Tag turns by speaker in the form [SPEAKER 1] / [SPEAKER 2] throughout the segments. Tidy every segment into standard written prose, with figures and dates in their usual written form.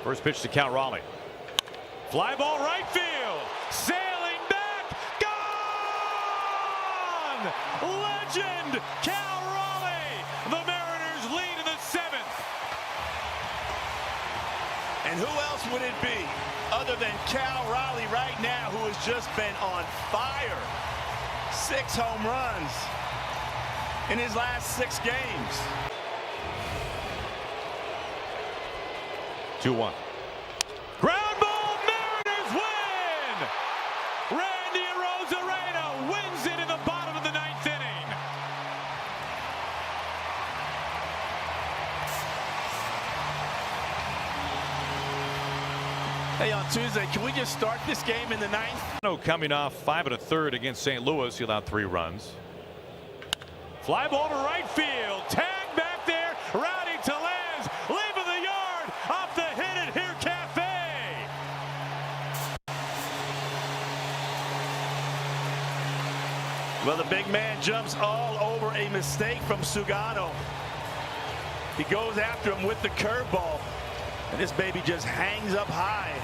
[SPEAKER 1] First pitch to Cal Raleigh. Fly ball right field. Sailing back. Gone! Legend Cal Raleigh. The Mariners lead in the 7th.
[SPEAKER 2] And who else would it be other than Cal Raleigh right now, who has just been on fire? 6 home runs in his last 6 games.
[SPEAKER 1] 2-1. Ground ball, Mariners win! Randy Arozarena wins it in the bottom of the 9th inning.
[SPEAKER 2] Hey, on Tuesday, can we just start this game in the 9th?
[SPEAKER 1] Coming off 5 1/3 against St. Louis, he allowed 3 runs. Fly ball to right field. Tag back there. Rowdy Tellez leaving the yard off the hit it here Cafe.
[SPEAKER 2] Well, the big man jumps all over a mistake from Sugano. He goes after him with the curveball, and this baby just hangs up high.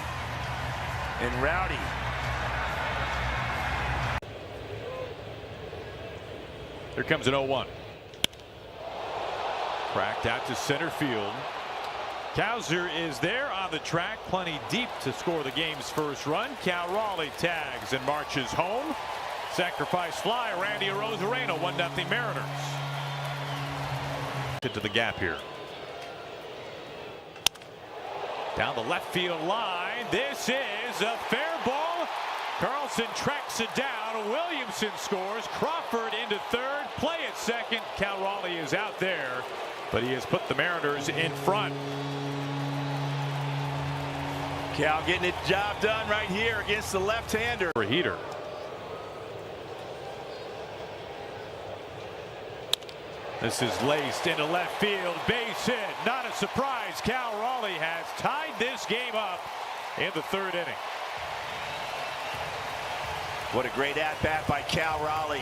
[SPEAKER 2] And Rowdy.
[SPEAKER 1] Here comes an 0-1. Cracked out to center field. Cowser is there on the track, plenty deep to score the game's first run. Cal Raleigh tags and marches home. Sacrifice fly, Randy Arozarena, 1-0 Mariners. Into the gap here. Down the left field line. This is a fair ball. Carlson tracks it down. Williamson scores. Crawford into third. Play at second. Cal Raleigh is out there, but he has put the Mariners in front.
[SPEAKER 2] Cal getting the job done right here against the left-hander.
[SPEAKER 1] For a heater. This is laced into left field. Base hit. Not a surprise. Cal Raleigh has tied this game up in the 3rd inning.
[SPEAKER 2] What a great at-bat by Cal Raleigh.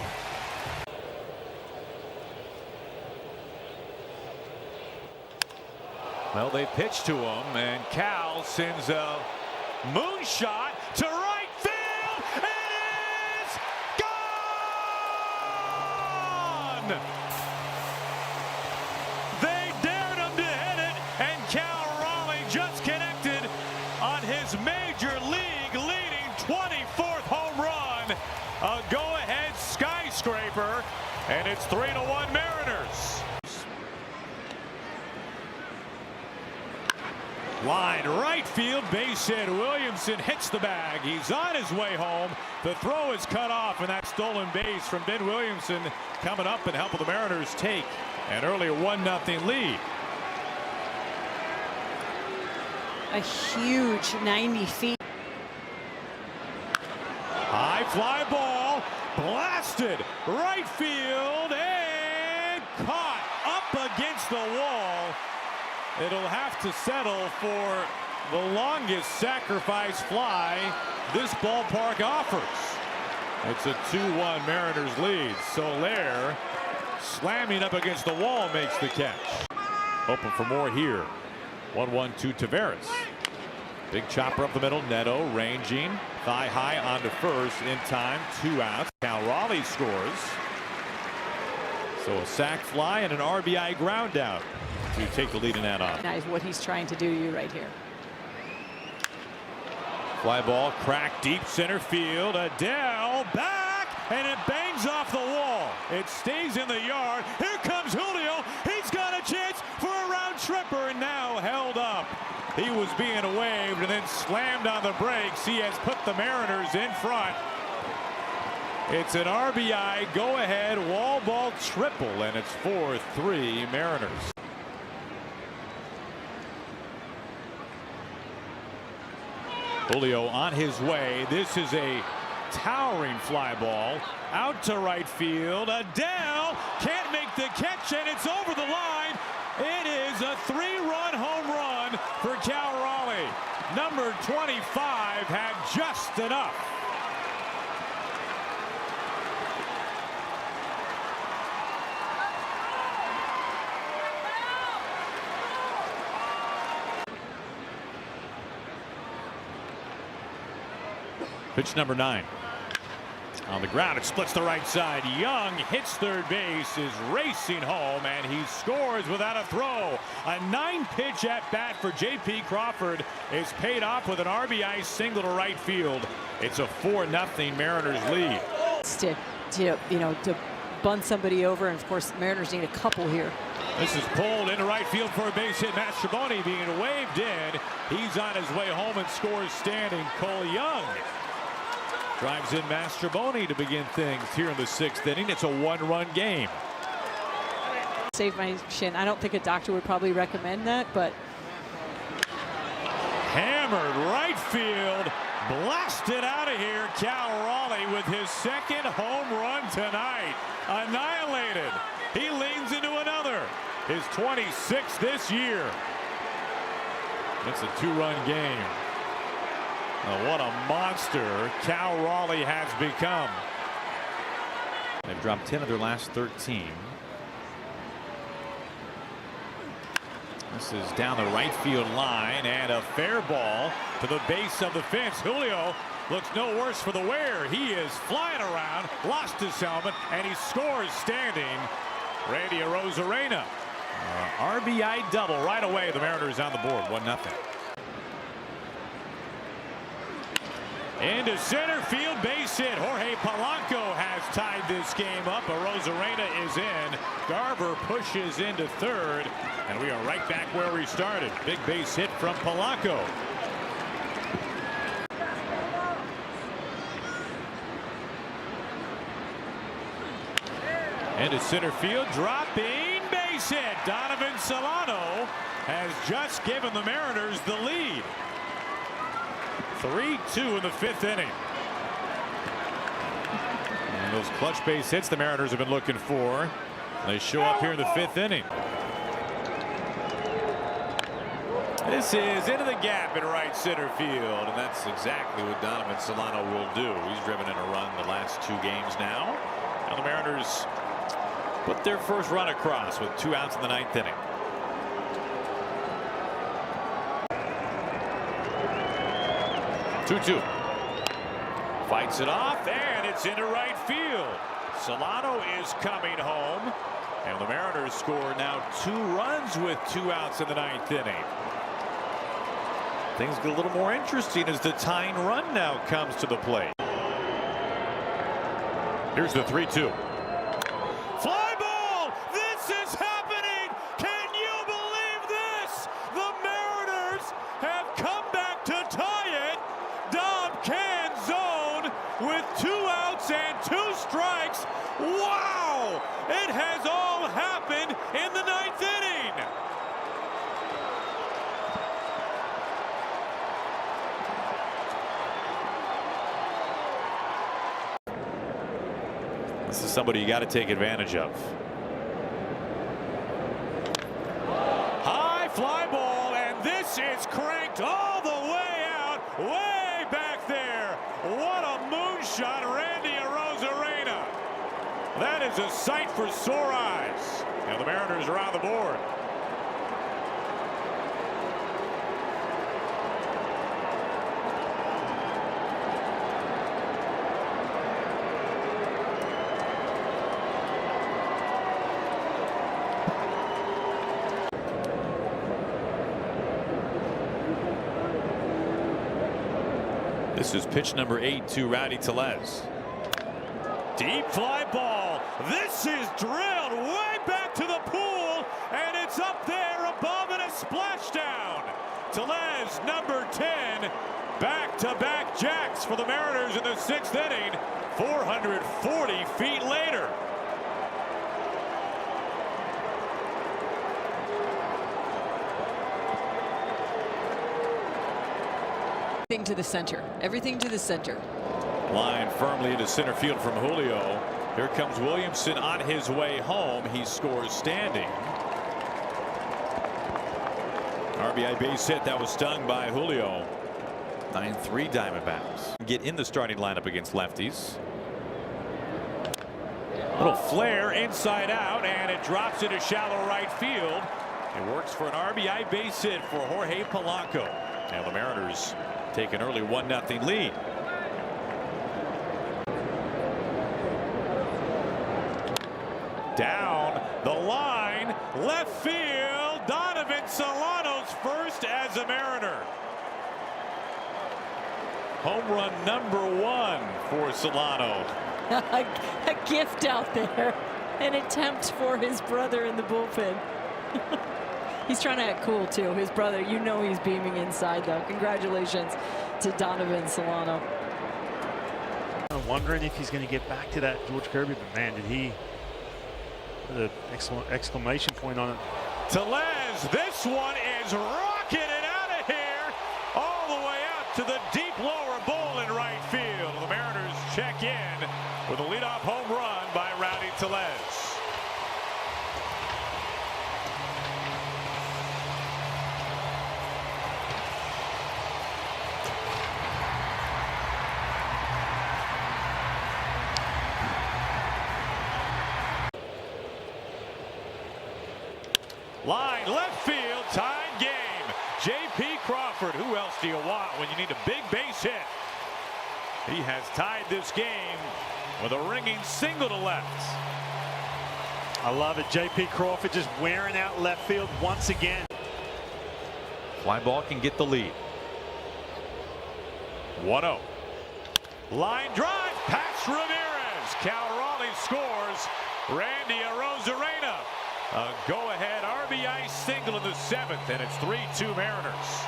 [SPEAKER 1] Well, they pitch to him, and Cal sends a moonshot to right field. It is gone! They dared him to hit it, and Cal Raleigh just connected on his major league leading 24th home run. A go-ahead skyscraper, and it's 3-1 Mariners. Line right field, base hit. Williamson hits the bag. He's on his way home. The throw is cut off, and that stolen base from Ben Williamson coming up and helping the Mariners take an earlier 1-0 lead.
[SPEAKER 3] A huge 90 feet.
[SPEAKER 1] High fly ball, blasted right field, and caught up against the wall. It'll have to settle for the longest sacrifice fly this ballpark offers. It's a 2-1 Mariners lead. Soler slamming up against the wall makes the catch. Open for more here. 1-1 to Taveras. Big chopper up the middle. Neto ranging. Thigh high onto first in time. 2 outs. Cal Raleigh scores. So a sac fly and an RBI ground out to take the lead in that off.
[SPEAKER 3] Recognize what he's trying to do to you right here.
[SPEAKER 1] Fly ball cracked deep center field. Adele back, and it bangs off the wall. It stays in the yard. Here comes Julio. He's got a chance for a round tripper, and now held up. He was being waved and then slammed on the brakes. He has put the Mariners in front. It's an RBI go-ahead wall ball triple, and it's 4-3 Mariners. Julio on his way. This is a towering fly ball out to right field. Adele can't make the catch, and it's over the line. It is a 3-run home run for Cal Raleigh. Number 25 had just enough. Pitch number 9. On the ground, it splits the right side. Young hits third base, is racing home, and he scores without a throw. A 9-pitch at bat for J.P. Crawford is paid off with an RBI single to right field. It's a 4-0 Mariners lead.
[SPEAKER 3] To bunt somebody over, and of course the Mariners need a couple here.
[SPEAKER 1] This is pulled into right field for a base hit. Mastrobuoni being waved in. He's on his way home and scores standing. Cole Young drives in Mastrobuoni to begin things here in the 6th inning. It's a 1-run game.
[SPEAKER 3] Save my shin. I don't think a doctor would probably recommend that, but
[SPEAKER 1] Hammered right field, blasted out of here. Cal Raleigh with his 2nd home run tonight. Annihilated. He leans into another. His 26th this year. It's a 2-run game. What a monster Cal Raleigh has become. They've dropped 10 of their last 13. This is down the right field line, and a fair ball to the base of the fence. Julio looks no worse for the wear. He is flying around, lost his helmet, and he scores standing. Randy Arozarena. RBI double right away. The Mariners on the board, 1-0. Into center field, base hit. Jorge Polanco has tied this game up. Arozarena is in. Garver pushes into third, and we are right back where we started. Big base hit from Polanco. Into center field, dropping, base hit. Donovan Solano has just given the Mariners the lead. 3-2 in the 5th inning. And those clutch base hits the Mariners have been looking for. They show up here in the 5th inning. This is into the gap in right center field, and that's exactly what Donovan Solano will do. He's driven in a run the last 2 games now. Now the Mariners put their first run across with 2 outs in the 9th inning. 2-2. Fights it off, and it's into right field. Solano is coming home, and the Mariners score now 2 runs with 2 outs in the 9th inning. Things get a little more interesting as the tying run now comes to the plate. Here's the 3-2. Fly ball! This is happening! Can you believe this? The Mariners have come back to tie it. Dom Canzone with 2 outs and 2 strikes. Wow! It has all happened in the 9th inning. This is somebody you got to take advantage of. High fly ball, and this is cranked all the way out, way back there. What a moonshot, Randy Arozarena. That is a sight for sore eyes. And the Mariners are on the board. This is pitch number 8 to Rowdy Tellez. Deep fly ball. This is drilled way back to the pool, and it's up there above and a splashdown. Tellez, number 10, back-to-back jacks for the Mariners in the 6th inning, 440 feet later.
[SPEAKER 3] Everything to the center. Everything to the center.
[SPEAKER 1] Line firmly into center field from Julio. Here comes Williamson on his way home. He scores standing. RBI base hit. That was stung by Julio. 9-3 Diamondbacks. Get in the starting lineup against lefties. Little flare inside out, and it drops into shallow right field. It works for an RBI base hit for Jorge Polanco. And the Mariners take an early 1-0 lead. left field. Donovan Solano's first as a Mariner. Home run number 1 for Solano.
[SPEAKER 3] A gift out there. An attempt for his brother in the bullpen. He's trying to act cool too. His brother, you know he's beaming inside though. Congratulations to Donovan Solano.
[SPEAKER 4] I'm wondering if he's going to get back to that George Kirby, but man, did he put an exclamation point on it.
[SPEAKER 1] Tellez, this one is rocketed out of here all the way out to the deep lower bowl in right field. The Mariners check in with a leadoff home run by Rowdy Tellez. Line left field, tied game. J.P. Crawford, who else do you want when you need a big base hit? He has tied this game with a ringing single to left.
[SPEAKER 4] I love it. J.P. Crawford just wearing out left field once again.
[SPEAKER 1] Fly ball can get the lead. 1-0. Line drive past Ramirez. Cal Raleigh scores. Randy Arozarena. A go-ahead RBI single in the 7th, and it's 3-2 Mariners.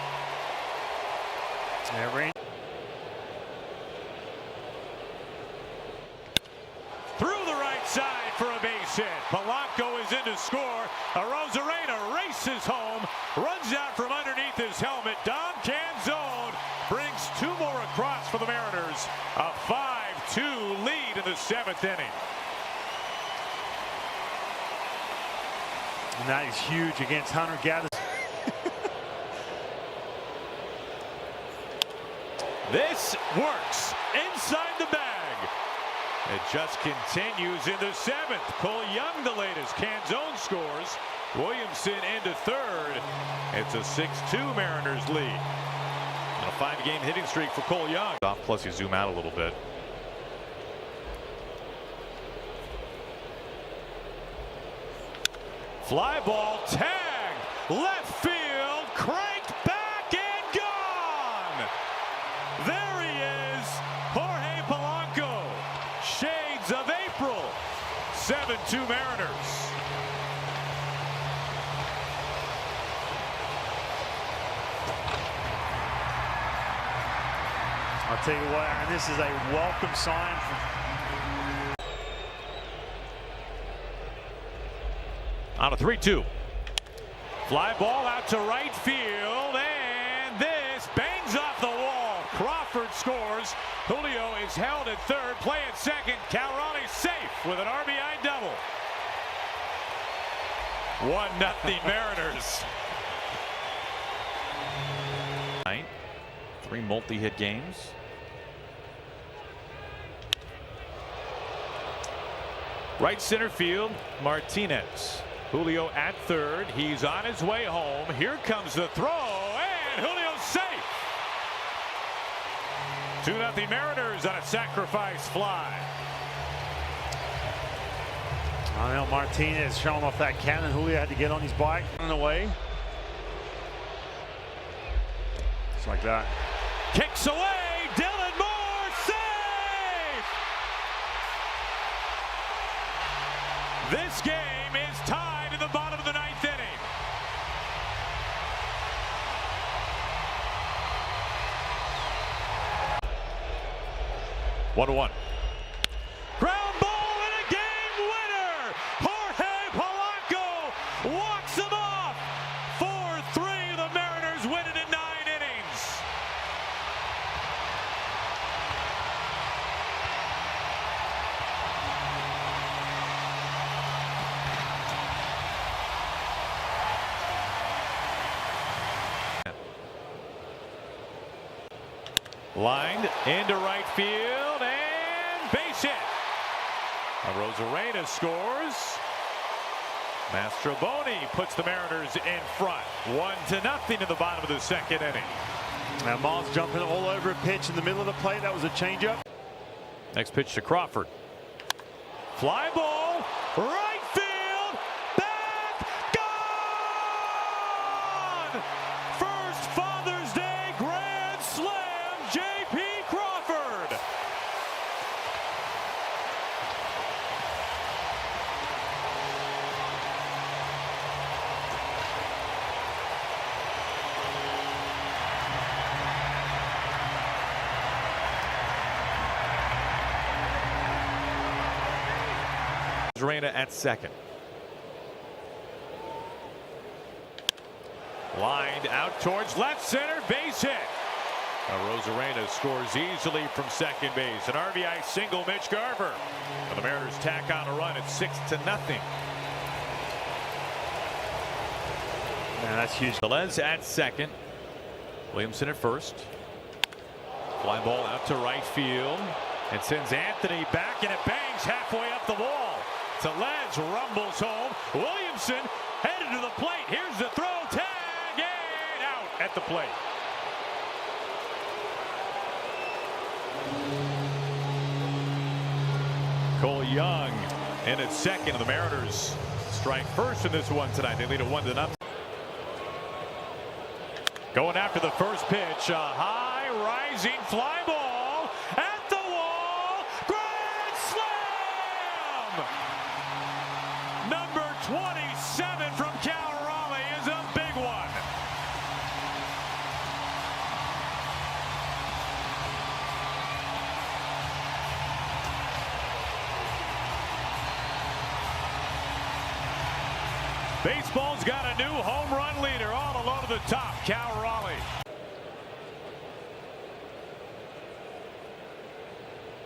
[SPEAKER 1] Through the right side for a base hit. Polanco is in to score. Arozarena races home, runs out from underneath his helmet. Dom Canzone brings 2 more across for the Mariners. A 5-2 lead in the 7th inning.
[SPEAKER 4] And that is huge against Hunter Gathers.
[SPEAKER 1] This works inside the bag. It just continues in the 7th. Cole Young the latest. Canzone scores. Williamson into 3rd. It's a 6-2 Mariners lead. And a 5-game hitting streak for Cole Young. Plus you zoom out a little bit. Fly ball, tag, left field, cranked back and gone. There he is, Jorge Polanco. Shades of April. 7-2 Mariners.
[SPEAKER 4] I'll tell you what, Aaron, this is a welcome sign.
[SPEAKER 1] On a 3-2. Fly ball out to right field, and this bangs off the wall. Crawford scores. Julio is held at 3rd. Play at 2nd. Cal Raleigh safe with an RBI double. 1-0 Mariners. 3 multi-hit games. Right center field, Martinez. Julio at 3rd. He's on his way home. Here comes the throw, and Julio's safe. 2-0 Mariners on a sacrifice fly.
[SPEAKER 4] I know Martinez showing off that cannon. Julio had to get on his bike on the way. Just like that.
[SPEAKER 1] Kicks away. Dylan Moore safe. This game is tied in the bottom of the 9th inning. One. Ground ball and a game winner. Jorge Polanco walks him off. 4-3. The Mariners win it in 9 innings. Lined into right field and base hit. Arozarena scores. Mastroboni puts the Mariners in front. 1-0 in the bottom of the 2nd inning.
[SPEAKER 4] Now Miles jumping all over a pitch in the middle of the plate. That was a changeup.
[SPEAKER 1] Next pitch to Crawford. Fly ball, right field, back Father's Day Grand Slam, J.P. Crawford. Arozarena at second. Lined out towards left center, base hit. Arozarena scores easily from second base. An RBI single, Mitch Garver. And the Mariners tack on a run at 6-0.
[SPEAKER 4] Man, that's huge.
[SPEAKER 1] Velez at second. Williamson at first. Fly ball out to right field. And sends Anthony back, and it bangs halfway up the wall. Velez rumbles home. Williamson headed to the plate. Here's the throw. Tag and out at the plate. Cole Young in at second. The Mariners strike first in this one tonight. They lead it 1-0. Going after the first pitch. A high rising fly ball at the wall. Grand slam! Number 27 from Cal Raleigh is a big one. Baseball's got a new home run leader all alone to the top, Cal Raleigh.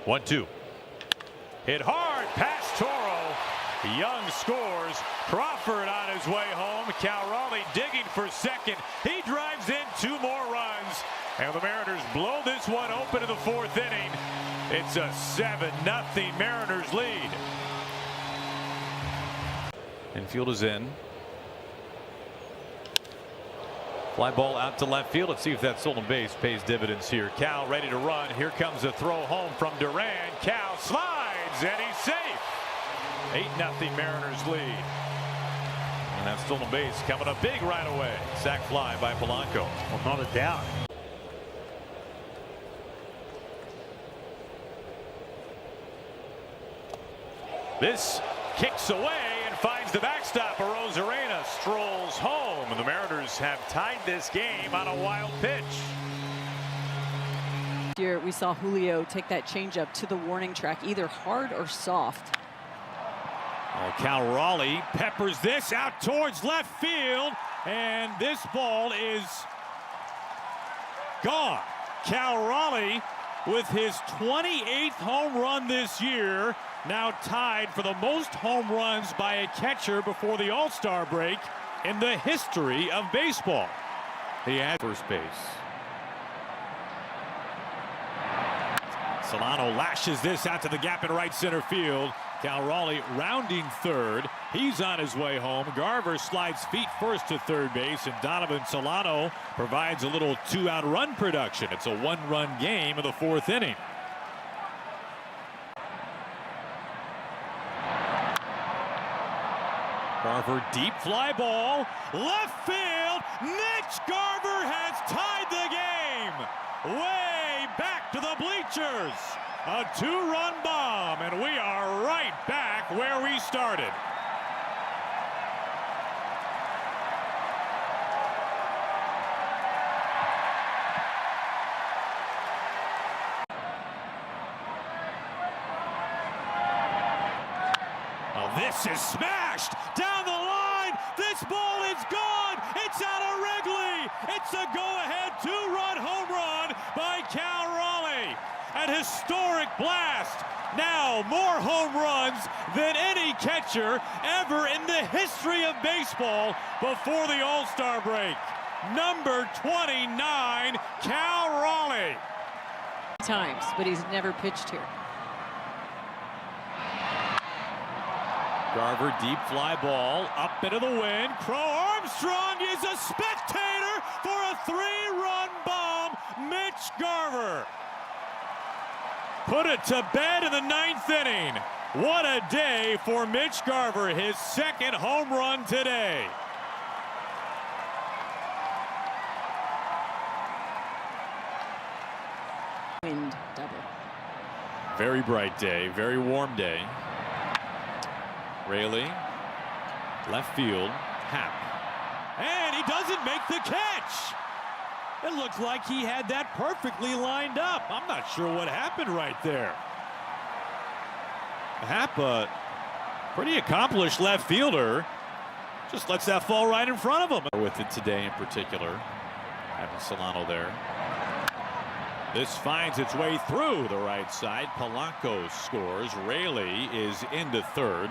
[SPEAKER 1] 1-2. Hit hard past Toro. Young scores. Crawford on his way home. Cal Raleigh digging for second. He drives in 2 more runs. And the Mariners blow this one open in the 4th inning. It's a 7-0 Mariners lead. Infield is in. Fly ball out to left field. Let's see if that stolen base pays dividends here. Cal ready to run. Here comes a throw home from Duran. Cal slides and he's safe. 8-0 Mariners lead. And that stolen base coming up big right away. Sac fly by Polanco.
[SPEAKER 4] Well, not a doubt.
[SPEAKER 1] This kicks away and finds the backstop. Arozarena strolls home, and the Mariners have tied this game on a wild pitch.
[SPEAKER 3] Here we saw Julio take that changeup to the warning track, either hard or soft.
[SPEAKER 1] Cal Raleigh peppers this out towards left field, and this ball is gone. Cal Raleigh with his 28th home run this year, now tied for the most home runs by a catcher before the All-Star break in the history of baseball. He had first base. Solano lashes this out to the gap in right center field. Cal Raleigh rounding third. He's on his way home. Garver slides feet first to third base, and Donovan Solano provides a little 2-out run production. It's a 1-run game in the 4th inning. Garver deep fly ball, left field. Mitch Garver has tied the game. Way back to the bleachers. A 2-run bomb, and we are right back where we started. Oh, this is smashed down the line. This ball is gone. It's out of Wrigley. It's a go-ahead 2-run home run by Cal Raleigh. An historic blast. Now more home runs than any catcher ever in the history of baseball before the All-Star break. Number 29, Cal Raleigh.
[SPEAKER 3] Times, but he's never pitched here.
[SPEAKER 1] Garver deep fly ball up into the wind. Crow Armstrong is a spectator for a 3-run bomb. Mitch Garver put it to bed in the 9th inning. What a day for Mitch Garver, his 2nd home run today.
[SPEAKER 3] Wind double.
[SPEAKER 1] Very bright day, very warm day. Raley, left field, Happ. And he doesn't make the catch. It looked like he had that perfectly lined up. I'm not sure what happened right there. Happ, a pretty accomplished left fielder, just lets that fall right in front of him. With it today in particular, having Solano there. This finds its way through the right side. Polanco scores. Raley is into third.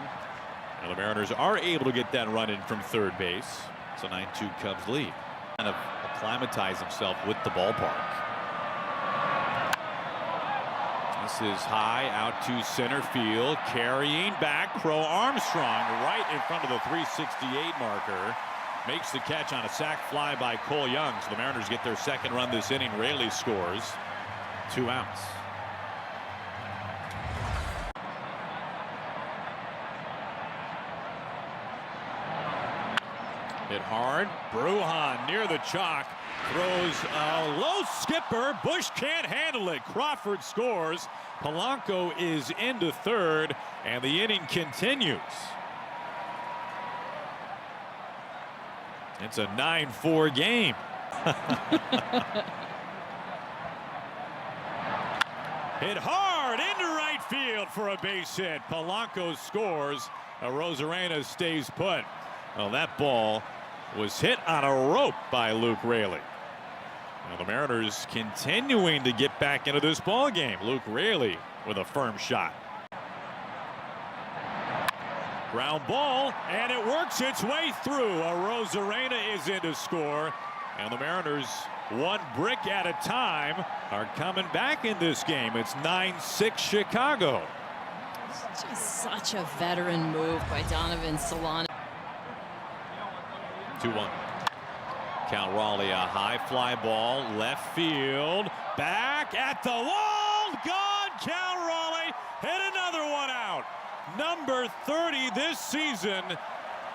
[SPEAKER 1] And the Mariners are able to get that run in from third base. It's a 9-2 Cubs lead. Kind of acclimatize himself with the ballpark. This is high out to center field. Carrying back, Crow Armstrong right in front of the 368 marker. Makes the catch on a sac fly by Cole Young. So the Mariners get their second run this inning. Raley scores. 2 outs. Hit hard. Brujan near the chalk. Throws a low skipper. Bush can't handle it. Crawford scores. Polanco is into third, and the inning continues. It's a 9-4 game. Hit hard into right field for a base hit. Polanco scores. Rosarena stays put. Well, that ball was hit on a rope by Luke Raley. Now the Mariners continuing to get back into this ball game. Luke Raley with a firm shot. Ground ball, and it works its way through. Rosarena is in to score, and the Mariners, one brick at a time, are coming back in this game. It's 9-6 Chicago.
[SPEAKER 3] It's just such a veteran move by Donovan Solano.
[SPEAKER 1] 2-1. Cal Raleigh, a high fly ball, left field, back at the wall, gone. Cal Raleigh hit another one out. Number 30 this season,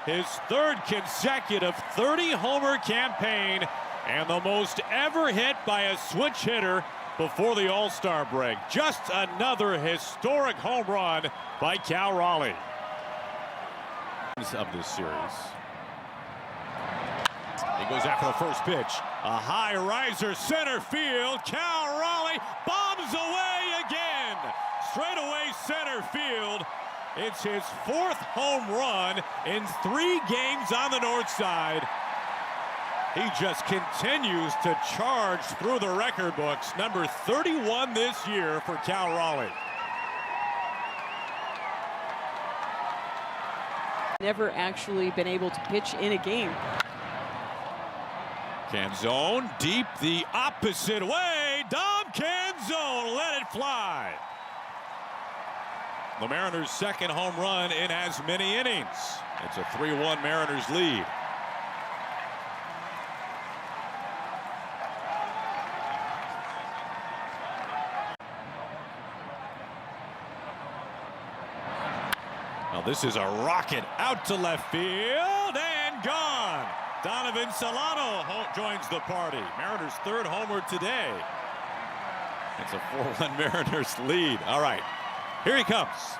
[SPEAKER 1] his third consecutive 30-homer campaign, and the most ever hit by a switch hitter before the All-Star break. Just another historic home run by Cal Raleigh. Of this series. He goes after the first pitch. A high riser center field. Cal Raleigh bombs away again. Straight away center field. It's his 4th home run in 3 games on the north side. He just continues to charge through the record books. Number 31 this year for Cal Raleigh.
[SPEAKER 3] Never actually been able to pitch in a game.
[SPEAKER 1] Canzone deep the opposite way. Dom Canzone let it fly. The Mariners' second home run in as many innings. It's a 3-1 Mariners lead. Now this is a rocket out to left field and gone. Donovan Solano joins the party. Mariners' 3rd homer today. It's a 4-1 Mariners lead. All right, here he comes.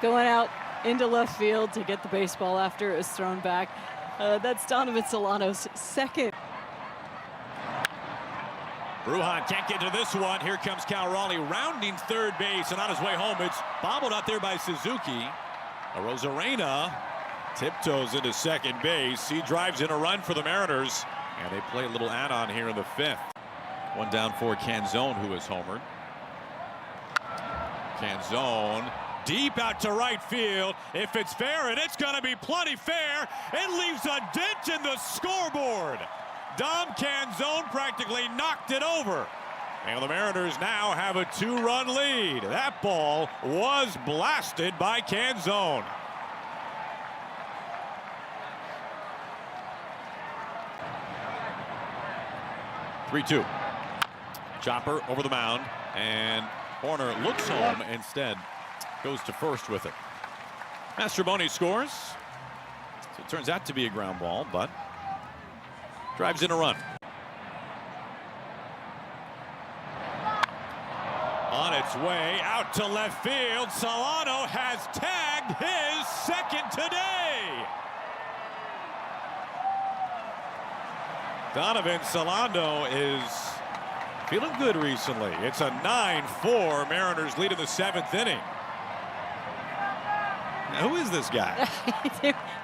[SPEAKER 3] Going out into left field to get the baseball after it was thrown back. That's Donovan Solano's second.
[SPEAKER 1] Brujan can't get to this one. Here comes Cal Raleigh rounding third base, and on his way home, it's bobbled out there by Suzuki. Rosarena tiptoes into second base. He drives in a run for the Mariners, and they play a little add-on here in the 5th. One down for Canzone, who is homered. Canzone deep out to right field. If it's fair, and it's going to be plenty fair, it leaves a dent in the scoreboard. Dom Canzone practically knocked it over. And the Mariners now have a 2-run lead. That ball was blasted by Canzone. (3-2). Chopper over the mound, and Horner looks home, instead goes to first with it. Mastrobuoni scores. So it turns out to be a ground ball, but drives in a run. On its way out to left field, Solano has tagged his second today. Donovan Solano is feeling good recently. It's a 9-4 Mariners lead in the 7th inning. Now, who is this guy?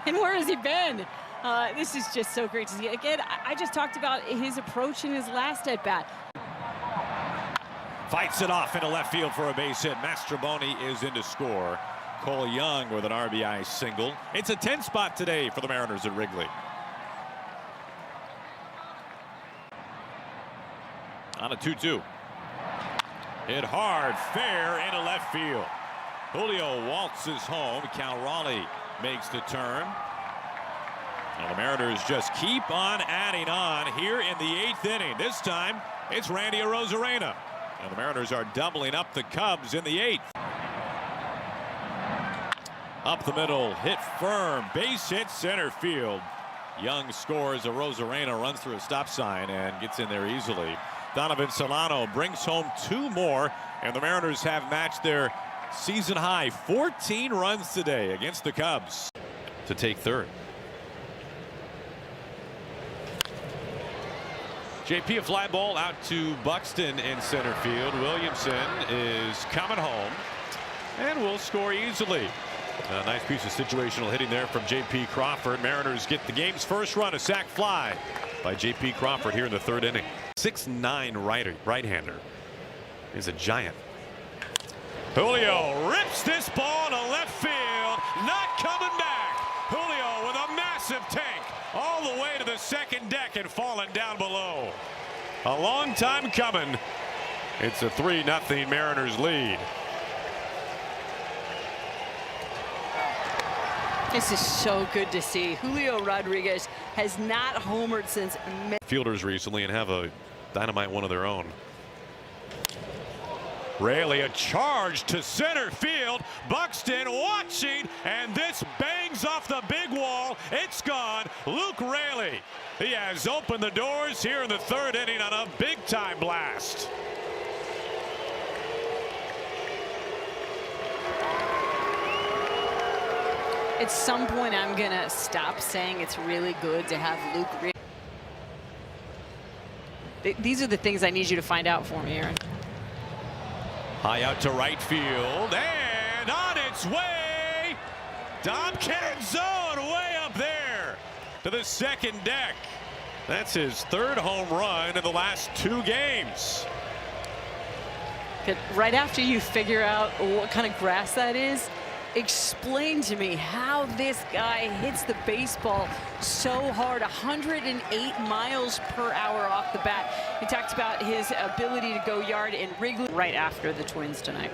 [SPEAKER 3] And where has he been? This is just so great to see. Again, I just talked about his approach in his last at-bat.
[SPEAKER 1] Fights it off into left field for a base hit. Mastrobuoni is in to score. Cole Young with an RBI single. It's a 10 spot today for the Mariners at Wrigley. On a 2-2. Hit hard, fair into left field. Julio waltzes home. Cal Raleigh makes the turn. And the Mariners just keep on adding on here in the 8th inning. This time, it's Randy Arozarena. And the Mariners are doubling up the Cubs in the 8th. Up the middle, hit firm, base hit center field. Young scores. Arozarena runs through a stop sign and gets in there easily. Donovan Solano brings home 2 more, and the Mariners have matched their season high 14 runs today against the Cubs to take third. JP, a fly ball out to Buxton in center field. Williamson is coming home and will score easily. A nice piece of situational hitting there from JP Crawford. Mariners get the game's first run, a sac fly by JP Crawford here in the 3rd inning. 6'9" right-hander. He's a giant. Julio rips this ball to left field, not coming back. Julio with a massive tank all the way to the 2nd deck and falling down below. A long time coming. It's a 3-0 Mariners lead.
[SPEAKER 3] This is so good to see. Julio Rodriguez has not homered since
[SPEAKER 1] fielders recently and have a dynamite one of their own. Raley, a charge to center field. Buxton watching, and this bangs off the big wall. It's gone. Luke Raley. He has opened the doors here in the 3rd inning on a big-time blast.
[SPEAKER 3] At some point, I'm going to stop saying it's really good to have Luke Raley. These are the things I need you to find out for me, Aaron.
[SPEAKER 1] High out to right field, and on its way, Dom Canzone way up there to the 2nd deck. That's his 3rd home run in the last 2 games.
[SPEAKER 3] Right after you figure out what kind of grass that is, explain to me how this guy hits the baseball so hard. 108 miles per hour off the bat. He talked about his ability to go yard in Wrigley right after the Twins tonight.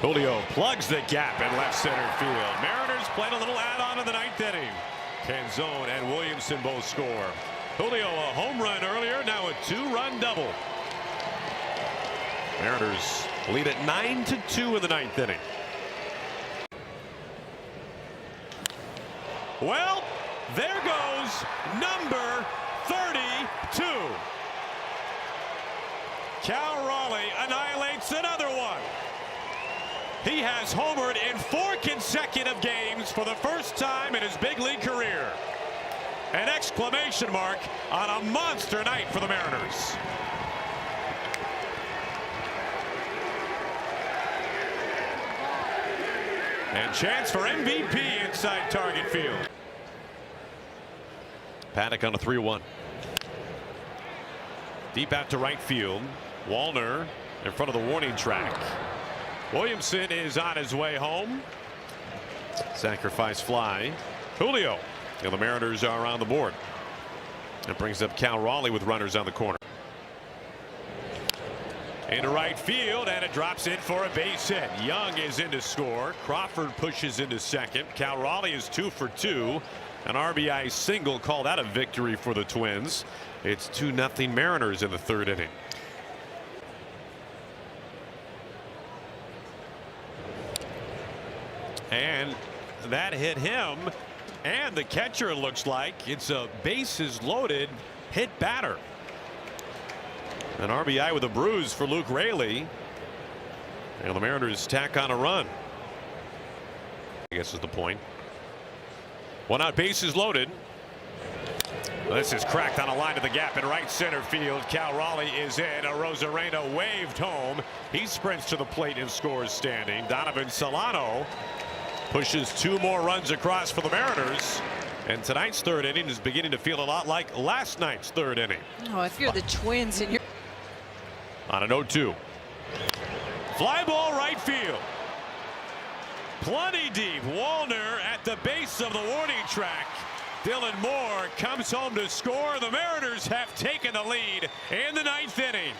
[SPEAKER 1] Julio plugs the gap in left center field. Mariners played a little add-on in the 9th inning. Canzone and Williamson both score. Julio a home run earlier, now a 2-run double. Mariners lead at 9-2 in the 9th inning. Well, there goes number 32. Cal Raleigh annihilates another one. He has homered in 4 consecutive games for the first time in his big league career. An exclamation mark on a monster night for the Mariners. And chance for MVP inside Target Field. Paddock on a 3-1. Deep out to right field. Wallner in front of the warning track. Williamson is on his way home. Sacrifice fly. Julio. And the Mariners are on the board. It brings up Cal Raleigh with runners on the corner. Into right field, and it drops in for a base hit. Young is in to score. Crawford pushes into second. Cal Raleigh is 2 for 2. An RBI single called out a victory for the Twins. It's 2-0 Mariners in the 3rd inning. And that hit him, and the catcher looks like it's a bases loaded hit batter. An RBI with a bruise for Luke Raley. And the Mariners tack on a run. I guess is the point. One out, bases loaded. This is cracked on a line to the gap in right center field. Cal Raleigh is in. Arozarena waved home. He sprints to the plate and scores standing. Donovan Solano pushes 2 more runs across for the Mariners. And tonight's 3rd inning is beginning to feel a lot like last night's 3rd inning.
[SPEAKER 3] Oh, if you're the Twins and you're
[SPEAKER 1] On an 0-2. Fly ball right field. Plenty deep. Wallner at the base of the warning track. Dylan Moore comes home to score. The Mariners have taken the lead in the 9th inning.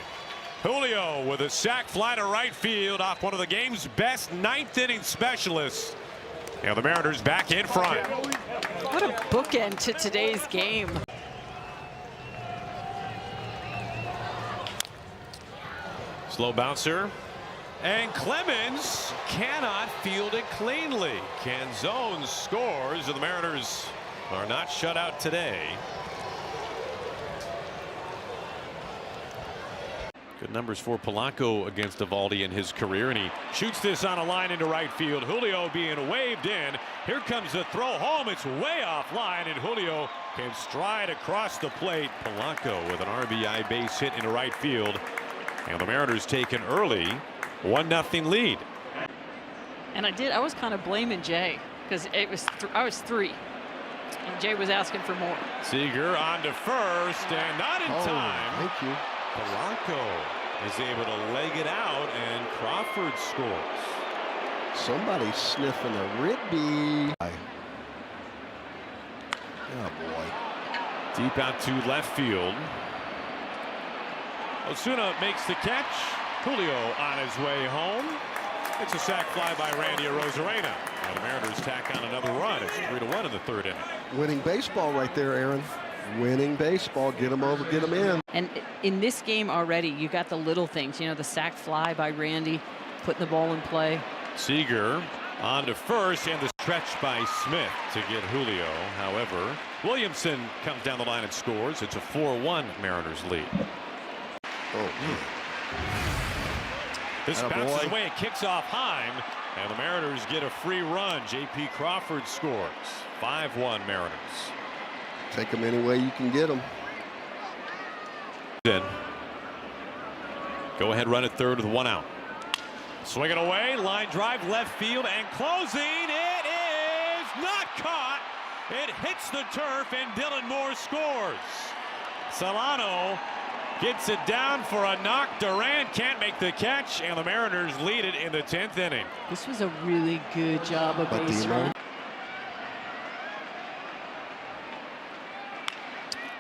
[SPEAKER 1] Julio with a sac fly to right field off one of the game's best 9th inning specialists. And the Mariners back in front.
[SPEAKER 3] what a bookend to today's game.
[SPEAKER 1] Slow bouncer. And Clemens cannot field it cleanly. Canzone scores, and the Mariners are not shut out today. Good numbers for Polanco against Eovaldi in his career, and he shoots this on a line into right field. Julio being waved in. Here comes the throw home. It's way off line, and Julio can stride across the plate. Polanco with an RBI base hit into right field, and the Mariners take an early 1-0 lead.
[SPEAKER 3] And I was kind of blaming Jay because I was 3. And Jay was asking for more.
[SPEAKER 1] Seager on to first, and not in time.
[SPEAKER 5] Thank you.
[SPEAKER 1] Polanco is able to leg it out, and Crawford scores.
[SPEAKER 5] Somebody sniffing a ribby. Oh boy.
[SPEAKER 1] Deep out to left field. Osuna makes the catch. Julio on his way home. It's a sac fly by Randy Arozarena. And the Mariners tack on another run. It's 3-1 in the 3rd inning.
[SPEAKER 5] Winning baseball right there, Aaron. Winning baseball. Get them over, get them in.
[SPEAKER 3] And in this game already, you got the little things. You know, the sac fly by Randy, putting the ball in play.
[SPEAKER 1] Seager on to first, and the stretch by Smith to get Julio. However, Williamson comes down the line and scores. It's a 4-1 Mariners lead.
[SPEAKER 5] Oh,
[SPEAKER 1] This
[SPEAKER 5] atta
[SPEAKER 1] bounces
[SPEAKER 5] boy.
[SPEAKER 1] away. It kicks off Heim, and the Mariners get a free run. J.P. Crawford scores. 5-1 Mariners.
[SPEAKER 5] take them any way you can get them.
[SPEAKER 1] In. Go ahead, run at 3rd with 1 out. Swinging away, line drive left field, and closing. It is not caught. It hits the turf, and Dylan Moore scores. Solano gets it down for a knock. Durant can't make the catch, and the Mariners lead it in the 10th inning.
[SPEAKER 3] This was a really good job of
[SPEAKER 5] But
[SPEAKER 3] base
[SPEAKER 5] the
[SPEAKER 3] running.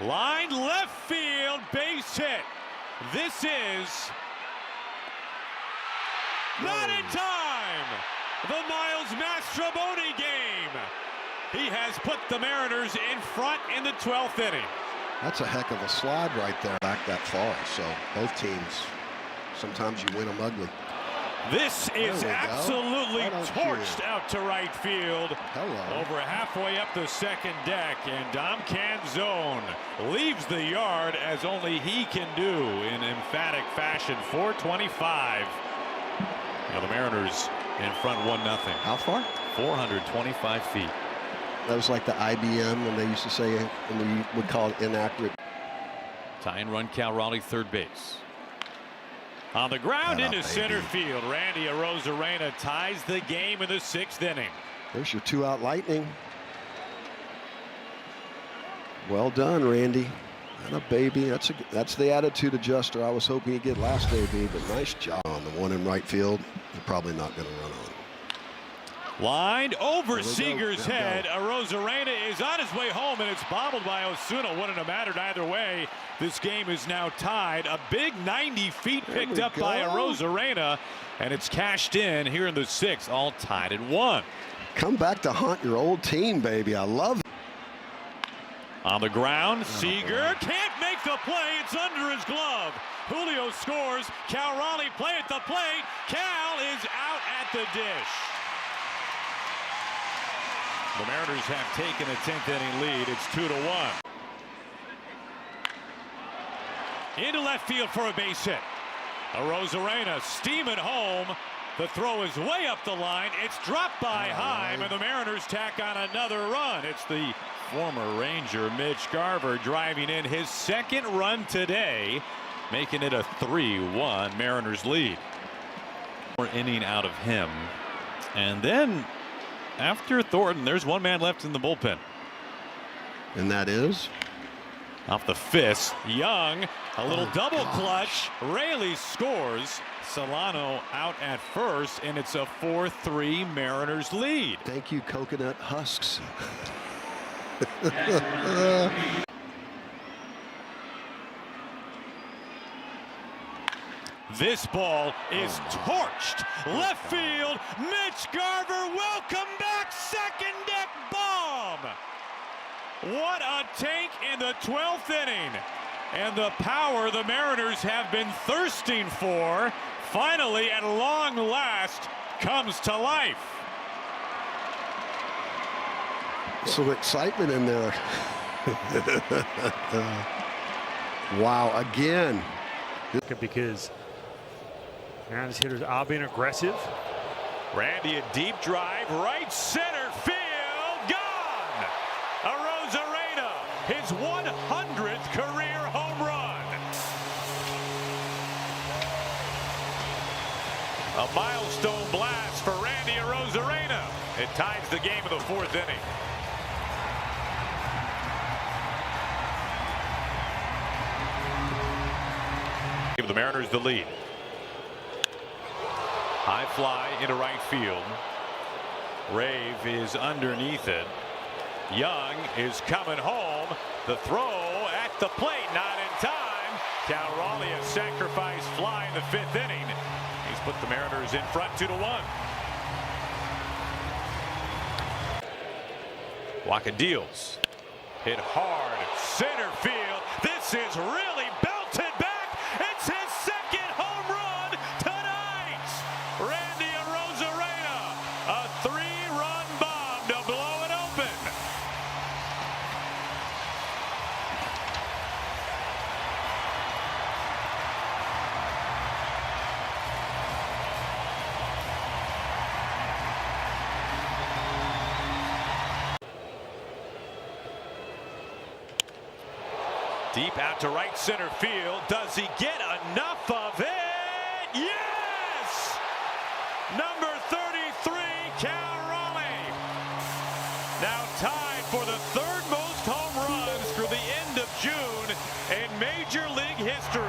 [SPEAKER 1] Line left field, base hit. This is not in time. The Miles Mastrobuoni game. He has put the Mariners in front in the 12th inning.
[SPEAKER 5] That's a heck of a slide right there. Back that far. So both teams, sometimes you win them ugly.
[SPEAKER 1] This is
[SPEAKER 5] There we go.
[SPEAKER 1] absolutely
[SPEAKER 5] Why don't
[SPEAKER 1] torched
[SPEAKER 5] you?
[SPEAKER 1] out to right field.
[SPEAKER 5] Hello.
[SPEAKER 1] Over halfway up the second deck, and Dom Canzone leaves the yard as only he can do in emphatic fashion. 425. Now the Mariners in front 1-0.
[SPEAKER 5] How far?
[SPEAKER 1] 425 feet.
[SPEAKER 5] That was like the IBM when they used to say it, and we would call it inaccurate.
[SPEAKER 1] Tie and run, Cal Raleigh, third base. On the ground
[SPEAKER 5] That
[SPEAKER 1] into
[SPEAKER 5] up,
[SPEAKER 1] center
[SPEAKER 5] baby.
[SPEAKER 1] field. Randy Arozarena ties the game in the 6th inning.
[SPEAKER 5] There's your 2-out lightning. Well done, Randy. And a baby. That's the attitude adjuster I was hoping he'd get last day, B, but nice job on the one in right field. You're probably not going to run on.
[SPEAKER 1] Lined over
[SPEAKER 5] There we go.
[SPEAKER 1] Seager's
[SPEAKER 5] There we
[SPEAKER 1] head. Arozarena is on his way home, and it's bobbled by Osuna. Wouldn't have mattered either way. This game is now tied. A big 90 feet
[SPEAKER 5] There
[SPEAKER 1] picked
[SPEAKER 5] we
[SPEAKER 1] up by
[SPEAKER 5] go.
[SPEAKER 1] Arozarena, and it's cashed in here in the 6th, all tied at 1.
[SPEAKER 5] Come back to haunt your old team, baby. I love it.
[SPEAKER 1] On the ground, Seager can't make the play. It's under his glove. Julio scores. Cal Raleigh play at the plate. Cal is out at the dish. The Mariners have taken a 10th inning lead. It's 2-1. into left field for a base hit. Arozarena steaming home. The throw is way up the line. It's dropped by Heim, and the Mariners tack on another run. It's the former Ranger Mitch Garver driving in his second run today, making it a 3-1 Mariners lead. More inning out of him. And then after Thornton, there's one man left in the bullpen.
[SPEAKER 5] And that is?
[SPEAKER 1] Off the fist, Young, a little double clutch. Raley scores. Solano out at first, and it's a 4-3 Mariners lead.
[SPEAKER 5] Thank you, Coconut Husks.
[SPEAKER 1] This ball is torched. Left field, Mitch Garver, welcome back, second deck bomb. What a tank in the 12th inning. And the power the Mariners have been thirsting for, finally, at long last, comes to life.
[SPEAKER 5] Some excitement in there. Wow, again.
[SPEAKER 4] Because Mariners hitters are being aggressive.
[SPEAKER 1] Randy, a deep drive, right center field, gone! Arozarena, his 100th career home run. A milestone blast for Randy Arozarena. It ties the game of the 4th inning. Give the Mariners the lead. High fly into right field. Rave is underneath it. Young is coming home. The throw at the plate, not in time. Cal Raleigh, a sacrifice fly in the 5th inning. He's put the Mariners in front 2-1. Waka deals. Hit hard, center field. This is really belted back. It's his second home run tonight. Randy Arozarena, a 3-run bomb to blow it open. Deep out to right center field. Does he get enough of it? Yes! Number 33, Cal Raleigh. Now tied for the 3rd most home runs through the end of June in Major League history.